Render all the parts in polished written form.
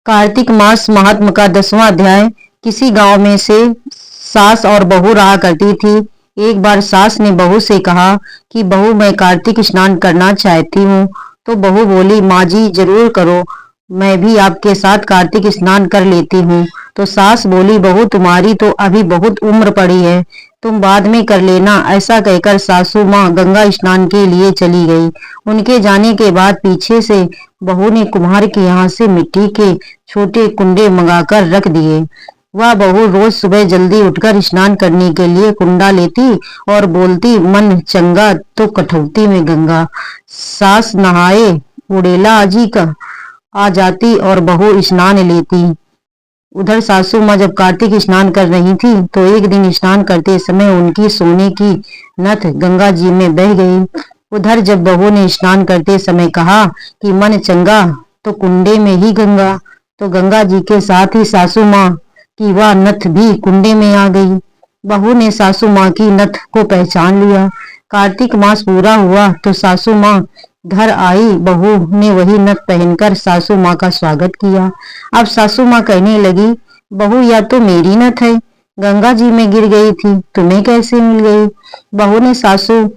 कार्तिक मास महात्म का 10वां अध्याय। किसी गांव में से सास और बहू रहा करती थी। एक बार सास ने बहू से कहा कि बहू, मैं कार्तिक स्नान करना चाहती हूँ। तो बहू बोली, माँ जी जरूर करो, मैं भी आपके साथ कार्तिक स्नान कर लेती हूँ। तो सास बोली, बहू तुम्हारी तो अभी बहुत उम्र पड़ी है, तुम बाद में कर लेना। ऐसा कहकर सासू माँ गंगा स्नान के लिए चली गई। उनके जाने के बाद पीछे से बहू ने कुम्हार के यहाँ से मिट्टी के छोटे कुंडे मंगाकर रख दिए। वह बहू रोज सुबह जल्दी उठकर स्नान करने के लिए कुंडा लेती और बोलती, मन चंगा तो कठौती में गंगा। सास नहाए उड़ेला आजी का आ जाती और बहू स्नान लेती। उधर सासू माँ जब कार्तिक स्नान कर रही थी तो एक दिन स्नान करते समय उनकी सोने की नथ गंगा जी में बह गई। उधर जब बहू ने स्नान करते समय कहा कि मन चंगा तो कुंडे में ही गंगा, तो गंगा जी के साथ ही सासू माँ की वह नथ भी कुंडे में आ गई। बहू ने सासू माँ की नथ को पहचान लिया। कार्तिक मास पूरा हुआ तो सासू माँ घर आई। बहू ने वही नथ पहनकर सासू माँ का स्वागत किया। अब सासू माँ कहने लगी, बहू यह तो मेरी नथ है, गंगा जी में गिर गई थी, तुम्हें कैसे मिल गई? बहू ने सासू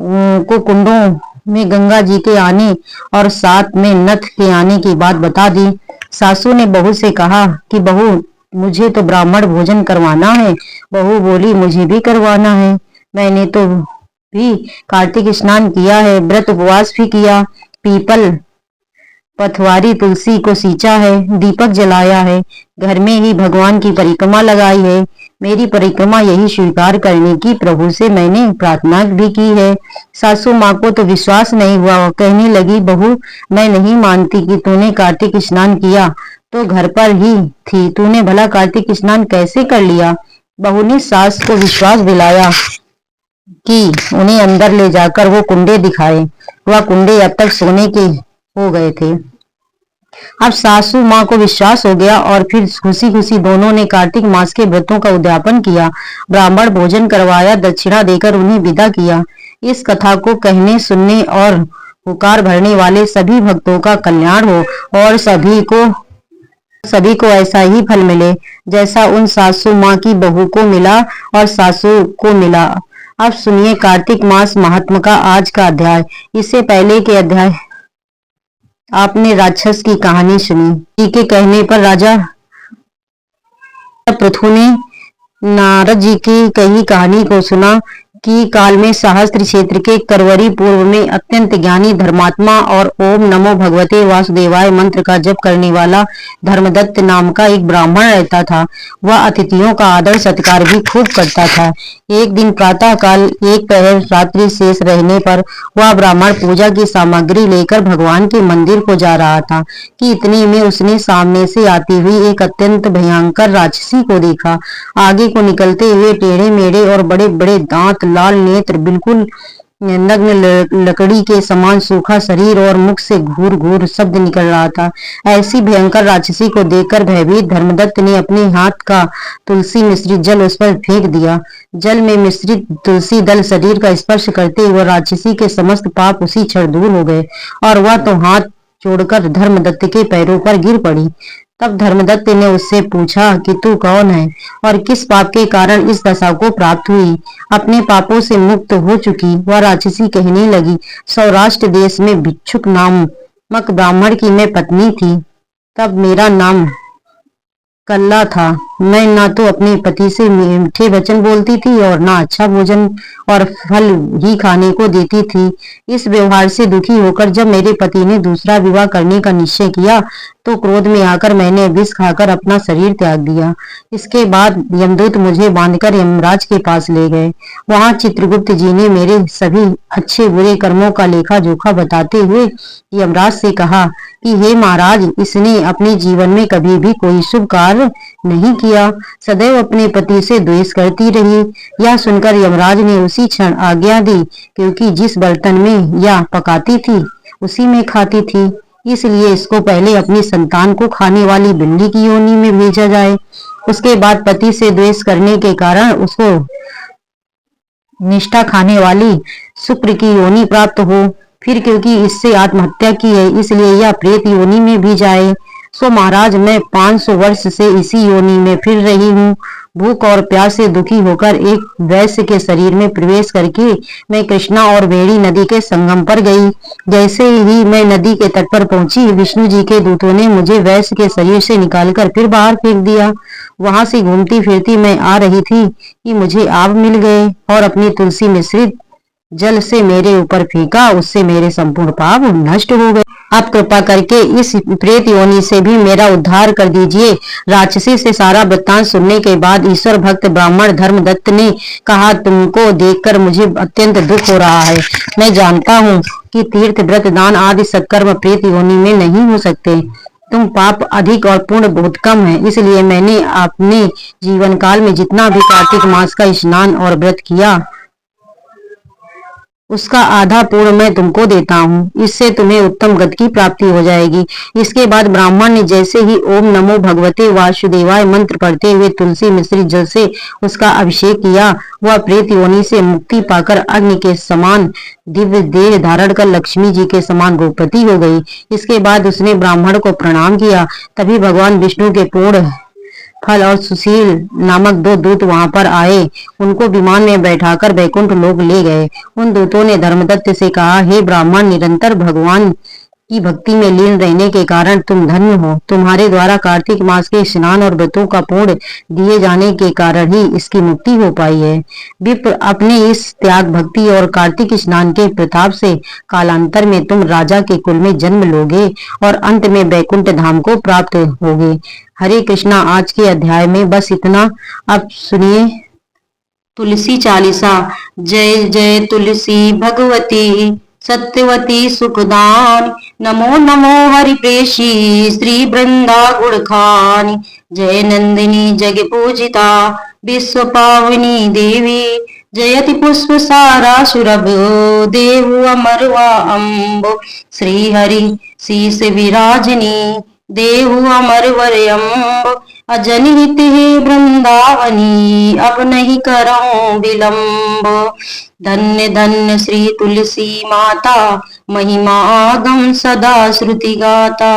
को कुंडों में गंगा जी के आने और साथ में नथ के आने की बात बता दी। सासू ने बहू से कहा कि बहू, मुझे तो ब्राह्मण भोजन करवाना है। बहू बोली, मुझे भी करवाना है, मैंने तो भी कार्तिक स्नान किया है, व्रत उपवास भी किया, पीपल पथवारी तुलसी को सींचा है, दीपक जलाया है, घर में ही भगवान की परिक्रमा लगाई है। मेरी परिक्रमा यही स्वीकार करने की प्रभु से मैंने प्रार्थना भी की है। सासू माँ को तो विश्वास नहीं हुआ। कहने लगी, बहू मैं नहीं मानती कि तूने कार्तिक स्नान किया, तो घर पर ही थी, तूने भला कार्तिक स्नान कैसे कर लिया? बहू ने सास को विश्वास दिलाया कि उन्हें अंदर ले जाकर वो कुंडे दिखाए। वह कुंडे अब तक सोने के हो गए थे। अब सासू माँ को विश्वास हो गया और फिर खुशी खुशी दोनों ने कार्तिक मास के व्रतों का उद्यापन किया, ब्राह्मण भोजन करवाया, दक्षिणा देकर उन्हें विदा किया। इस कथा को कहने सुनने और पुकार भरने वाले सभी भक्तों का कल्याण हो और सभी को ऐसा ही फल मिले जैसा उन सासू माँ की बहू को मिला और सासू को मिला। अब सुनिए कार्तिक मास महात्म का आज का अध्याय। इससे पहले के अध्याय आपने राक्षस की कहानी सुनी। जी के कहने पर राजा पृथु ने नारद जी की कही कहानी को सुना कि काल में सहस्त्र क्षेत्र के करवरी पूर्व में अत्यंत ज्ञानी धर्मात्मा और ओम नमो भगवते वासुदेवाय मंत्र का जप करने वाला धर्मदत्त नाम का एक ब्राह्मण रहता था। वह अतिथियों का आदर सत्कार भी खूब करता था। एक दिन प्रातः काल एक पहर रात्रि शेष रहने पर वह ब्राह्मण पूजा की सामग्री लेकर भगवान के मंदिर को जा रहा था कि इतने में उसने सामने से आती हुई एक अत्यंत भयंकर राक्षसी को देखा। आगे को निकलते हुए टेढ़े मेढ़े और बड़े बड़े दांत, लाल नेत्र, बिल्कुल नग्न लकड़ी के समान सूखा शरीर और मुख से घूर घूर शब्द निकल रहा था। ऐसी भयंकर राक्षसी को देखकर भयभीत धर्मदत्त ने अपने हाथ का तुलसी मिश्रित जल उस पर फेंक दिया। जल में मिश्रित तुलसी दल शरीर का स्पर्श करते हुए राक्षसी के समस्त पाप उसी क्षण दूर हो गए और वह तो हाथ छोड़कर धर्मदत्त के पैरों पर गिर पड़ी। तब धर्मदत्त ने उससे पूछा कि तू कौन है और किस पाप के कारण इस दशा को प्राप्त हुई? अपने पापों से मुक्त हो चुकी वह राक्षसी कहने लगी, सौराष्ट्र देश में भिक्षुक नामक ब्राह्मण की मैं पत्नी थी। तब मेरा नाम कल्ला था। मैं ना तो अपने पति से मीठे वचन बोलती थी और ना अच्छा भोजन और फल ही खाने को देती थी। इस व्यवहार से दुखी होकर जब मेरे पति ने दूसरा विवाह करने का निश्चय किया तो क्रोध में आकर मैंने विष खाकर अपना शरीर त्याग दिया। इसके बाद यमदूत मुझे बांधकर यमराज के पास ले गए। वहां चित्रगुप्त जी ने मेरे सभी अच्छे बुरे कर्मों का लेखा जोखा बताते हुए यमराज से कहा कि हे महाराज, इसने अपने जीवन में कभी भी कोई शुभ कार्य नहीं किया, सदैव अपने पति से द्वेष करती रही। यह सुनकर यमराज ने उसी क्षण आज्ञा दी, क्योंकि जिस बर्तन में यह पकाती थी उसी में खाती थी, इसलिए इसको पहले अपनी संतान को खाने वाली बिल्ली की योनि में भेजा जाए। उसके बाद पति से द्वेष करने के कारण उसको निष्ठा खाने वाली शुक्र की योनि प्राप्त हो। फिर क्योंकि इससे आत्महत्या की है, इसलिए यह प्रेत योनि में भी जाए। सो महाराज, मैं 500 वर्ष से इसी योनि में फिर रही हूँ। भूख और प्यास से दुखी होकर एक वैश्य के शरीर में प्रवेश करके मैं कृष्णा और वेणी नदी के संगम पर गई। जैसे ही मैं नदी के तट पर पहुंची, विष्णु जी के दूतों ने मुझे वैश्य के शरीर से निकालकर फिर बाहर फेंक दिया। वहां से घूमती फिरती मैं आ रही थी कि मुझे आप मिल गए और अपनी तुलसी मिश्रित जल से मेरे ऊपर फेंका। उससे मेरे संपूर्ण पाप नष्ट हो गए। आप कृपा करके इस प्रेत योनि से भी मेरा उद्धार कर दीजिए। राक्षसी से सारा वृत्तांत सुनने के बाद ईश्वर भक्त ब्राह्मण धर्मदत्त ने कहा, तुमको देखकर मुझे अत्यंत दुख हो रहा है। मैं जानता हूँ कि तीर्थ व्रत दान आदि सत्कर्म प्रेत योनि में नहीं हो सकते। तुम पाप अधिक और पुण्य बहुत कम है, इसलिए मैंने अपने जीवन काल में जितना भी कार्तिक मास का स्नान और व्रत किया, उसका आधा पूर्ण मैं तुमको देता हूँ। इससे तुम्हें उत्तम गति की प्राप्ति हो जाएगी। इसके बाद ब्राह्मण ने जैसे ही ओम नमो भगवते वासुदेवाय मंत्र पढ़ते हुए तुलसी मिश्रित जल से उसका अभिषेक किया, वह प्रेत योनि से मुक्ति पाकर अग्नि के समान दिव्य देह धारण कर लक्ष्मी जी के समान गोपति हो गई। इसके बाद उसने ब्राह्मण को प्रणाम किया। तभी भगवान विष्णु के पूर्ण फल और सुशील नामक दो दूत वहां पर आए। उनको विमान में बैठाकर बैकुंठ लोक ले गए। उन दूतों ने धर्मदत्त से कहा, हे ब्राह्मण, निरंतर भगवान की भक्ति में लीन रहने के कारण तुम धन्य हो। तुम्हारे द्वारा कार्तिक मास के स्नान और व्रतों का पुण्य दिए जाने के कारण ही इसकी मुक्ति हो पाई है। विप्र, अपने इस त्याग भक्ति और कार्तिक स्नान के प्रताप से कालांतर में तुम राजा के कुल में जन्म लोगे और अंत में वैकुंठ धाम को प्राप्त होगे। हरे कृष्णा। आज के अध्याय में बस इतना। अब सुनिए तुलसी चालीसा। जय जय तुलसी भगवती सत्यवती सुखदान। नमो नमो हरि प्रेषी श्री वृंदा गुणखानी। जय नंदिनी जग पूजिता विश्व पावनी देवी। जयति पुष्प सारा सुरभ देहु अमरवा अम्ब। श्री हरि शीस विराजनी देहु अमर वरयम्ब। अजनित है वृंदावनी अब नहीं करऊं विलंब। धन्य धन्य श्री तुलसी माता महिमा आगम सदा श्रुति गाता।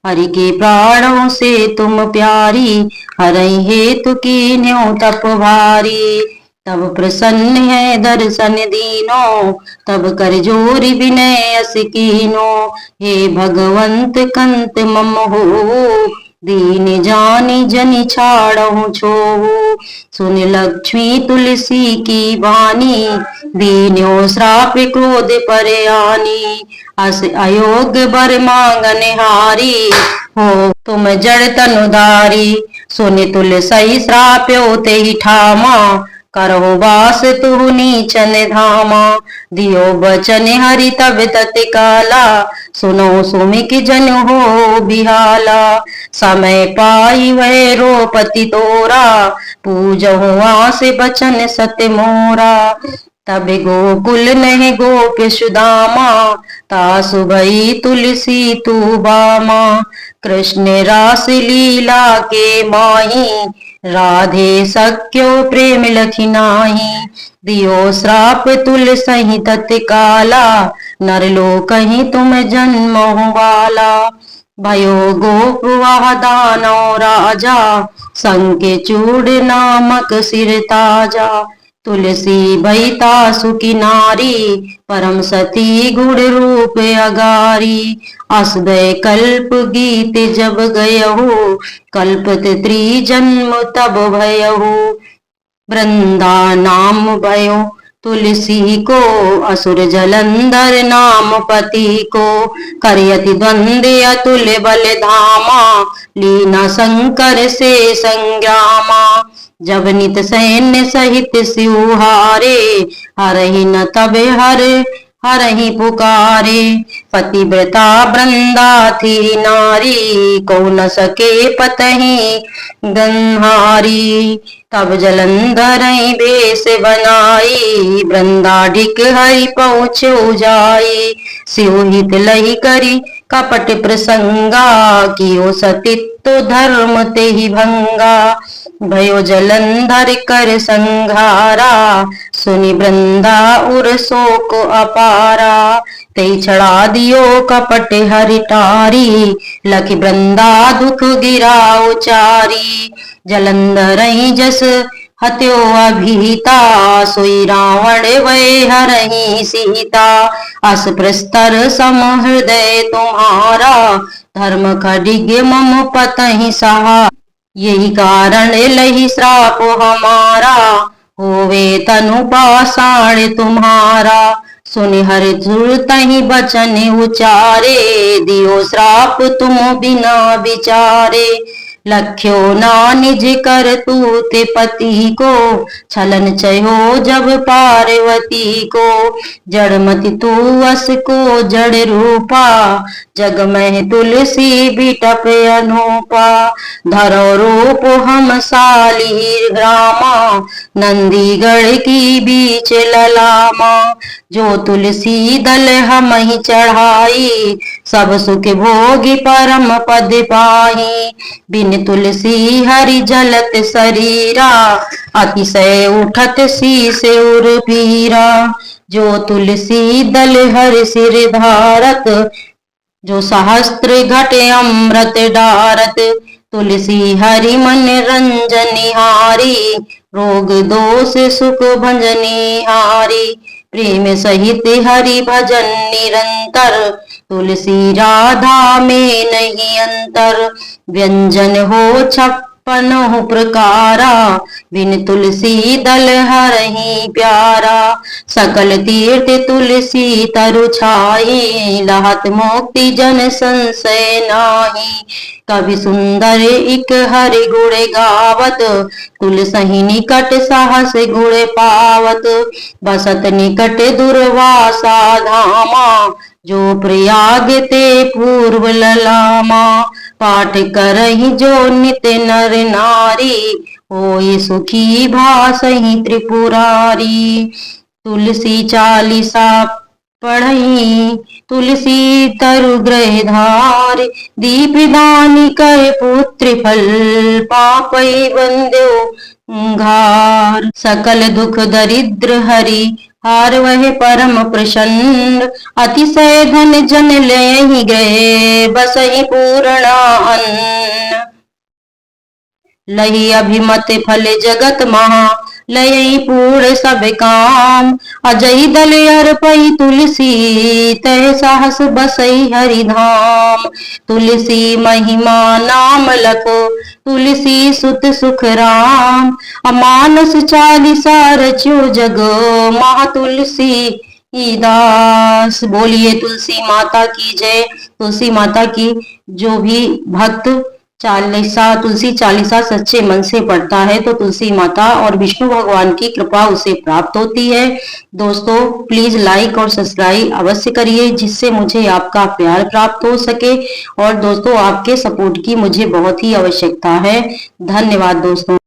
हरि के प्राणों से तुम प्यारी हरहि हेतु की न्यों तप भारी। तब प्रसन्न है दर्शन दीनो तब कर जोरी विनय अस कीनो। हे भगवंत कंत मम हो दीन जानी जनि छाड़हु छोहु। सुन लक्ष्मी तुलसी की वाणी दीन्यो श्राप क्रोध पर आनी। अस अयोग्य बर मांगन हारी हो तुम जड़ तनुधारी। सुन तुलसी श्राप्यो ते ही ठामा करो वास तु नीचन धामा। दियो बचन हरि तब तत्काला सुनो सुमिक जन हो बिहाला। समय पाई वह रोपति तोरा पूजहु आस बचन सत्य मोरा। तब गोकुल नहीं गोप्य सुदामा तासु भई तुलसी तू बामा। कृष्ण रास लीला के माही राधे सक्यो प्रेम लखी नाही। दियो श्राप तुलसी तत्काला नरलो कहीं तुम जन्म वाला। भयो गोप वह दानव राजा संके चूड़ नामक सिर ताजा। तुलसी भैता सुखी नारी परम सती गुण रूप अगारी। असदय कल्प गीत जब गयहु कल्पत त्रिजन्म तब भयहु। वृंदा नाम भयो तुलसी को असुर जलंधर नाम पति को। करयति द्वंद्व अतुल बल धामा लीना शंकर से संग्रामा। जब नित सैन्य सहित सिउहारे हरहि न तब हरहि पुकारे। पतिव्रता वृंदा थी नारी को न सके पतहि गंहारी। तब जलंधर बेश बनाई वृंदा ढिक हरि पहुँचो जाई। सिउहित लही करी कपट प्रसंगा कियो सतित्व धर्म ते ही भंगा। भयो जलंधर कर संघारा, सुनि वृंदा उर शोक अपारा। ते चढ़ा दियो कपट हरिटारी, लखि वृंदा दुख गिरा उचारी। जलंधर जस हत्यो अभीता, सोई रावण वै हरहि सीता। अस प्रस्तर सम हृदय तुम्हारा, धर्म खड्ग मम पतहि सहा। यही कारण लही श्राप हमारा, होवे तनु पाषाण तुम्हारा। सुनि हरि तहि बचन उचारे, दियो श्राप तुम बिना विचारे। लख्यो ना निज कर तूत पति को, छलन चयो जब पार्वती को। जड़मति तू अस को जड़ रूपा, जग में तुलसी बिटप अनूपा। धरो रूप हम साली ग्रामा, नंदीगढ़ की बीच ललामा। जो तुलसी दल हम ही चढ़ाई, सब सुख भोगी परम पद पाही। बिन तुलसी हरि जलत शरीरा, अतिशय उठत शीस उर पीरा। जो तुलसी दल हर सिर धारत, जो सहस्त्र घटे अमृत डारत। तुलसी हरि मन रंजनिहारी, रोग दोष सुख भंजनिहारी। प्रेम सहित हरि भजन निरंतर, तुलसी राधा में नहीं अंतर। व्यंजन हो छप्पन प्रकारा, बिन तुलसी दल हरहि प्यारा। सकल तीर्थ तुलसी तरु छाई, लहत मोक्ति जन संशय नाही। कवि सुंदर इक हरि गुण गावत, तुलसी निकट साहस गुण पावत। बसत निकट दुर्वासा धामा, जो प्रयाग ते पूर्व ललामा। पाठ करहि जो नित नर नारी, होय सुखी भासहि त्रिपुरारी। तुलसी चालीसा पढ़ई, तुलसी तरु ग्रह धार। दीप दानी कर पुत्र फल, पापई बंद्यो घार। सकल दुख दरिद्र हरि हार, वह परम प्रसन्न। अतिशय धन जन ले गए, बसहि पूर्णा अन्न। लही अभिमत फल जगत महा, लय पूर्ण सब काम। अजय दल अर्पई तुलसी, तह साहस बसई हरिधाम। तुलसी महिमा नाम लखो, तुलसी सुत सुख राम। अमानस चालीसा रच्यो जग, महा तुलसी दास। बोलिए तुलसी माता की जय। तुलसी माता की जो भी भक्त चालीसा तुलसी चालीसा सच्चे मन से पढ़ता है तो तुलसी माता और विष्णु भगवान की कृपा उसे प्राप्त होती है। दोस्तों प्लीज लाइक और सब्सक्राइब अवश्य करिए, जिससे मुझे आपका प्यार प्राप्त हो सके। और दोस्तों आपके सपोर्ट की मुझे बहुत ही आवश्यकता है। धन्यवाद दोस्तों।